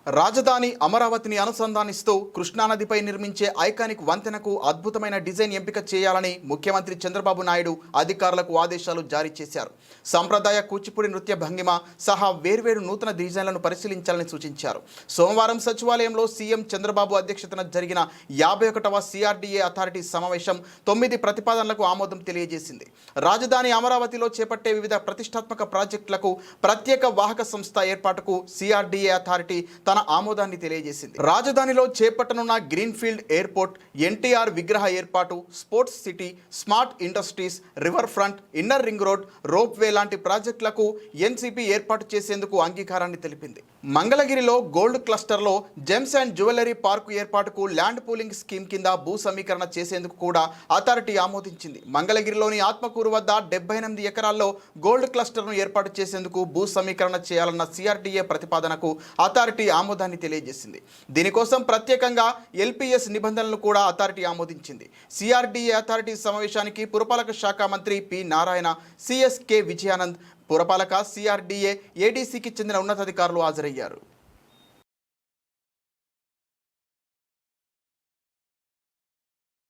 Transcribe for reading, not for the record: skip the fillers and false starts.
రాజధాని అమరావతిని అనుసంధానిస్తూ కృష్ణానదిపై నిర్మించే ఐకానిక్ వంతెనకు అద్భుతమైన డిజైన్ ఎంపిక చేయాలని ముఖ్యమంత్రి చంద్రబాబు నాయుడు అధికారులకు ఆదేశాలు జారీ చేశారు. సంప్రదాయ కూచిపూడి నృత్య భంగిమ సహా వేర్వేరు నూతన డిజైన్లను పరిశీలించాలని సూచించారు. సోమవారం సచివాలయంలో సీఎం చంద్రబాబు అధ్యక్షతన జరిగిన 51వ సిఆర్డీఏ అథారిటీ సమావేశం 9 ప్రతిపాదనలకు ఆమోదం తెలియజేసింది. రాజధాని అమరావతిలో చేపట్టే వివిధ ప్రతిష్టాత్మక ప్రాజెక్టులకు ప్రత్యేక వాహక సంస్థ ఏర్పాటుకు సిఆర్డీఏ అథారిటీ తన ఆమోదాన్ని తెలియజేసింది. రాజధానిలో చేపట్టనున్న గ్రీన్ఫీల్డ్ ఎయిర్పోర్ట్, ఎన్టీఆర్ విగ్రహ ఏర్పాటు, sports city, smart industries, river front, inner ring road, ropeway లాంటి ప్రాజెక్టులకు ఎన్సీపీ ఏర్పాటు చేసేందుకు అంగీకారాన్ని తెలిపింది. మంగళగిరిలో గోల్డ్ క్లస్టర్లో జెమ్స్ అండ్ జ్యువెలరీ పార్కు ఏర్పాటుకు ల్యాండ్ పూలింగ్ స్కీమ్ కింద భూ సమీకరణ చేసేందుకు కూడా అథారిటీ ఆమోదించింది. మంగళగిరిలోని ఆత్మకూరు వద్ద 78 ఎకరాల్లో గోల్డ్ క్లస్టర్ను ఏర్పాటు చేసేందుకు భూ సమీకరణ చేయాలన్న సిఆర్డీఏ ప్రతిపాదనకు అథారిటీ ఆమోదాన్ని తెలియజేసింది. దీనికోసం ప్రత్యేకంగా ఎల్పీఎస్ నిబంధనలను కూడా అథారిటీ ఆమోదించింది. సిఆర్డీఏ అథారిటీ సమావేశానికి పురపాలక శాఖ మంత్రి పి నారాయణ, సిఎస్కే విజయానంద్, పురపాలక, సిఆర్డీఏ, ఏడీసీకి చెందిన ఉన్నతాధికారులు హాజరయ్యారు.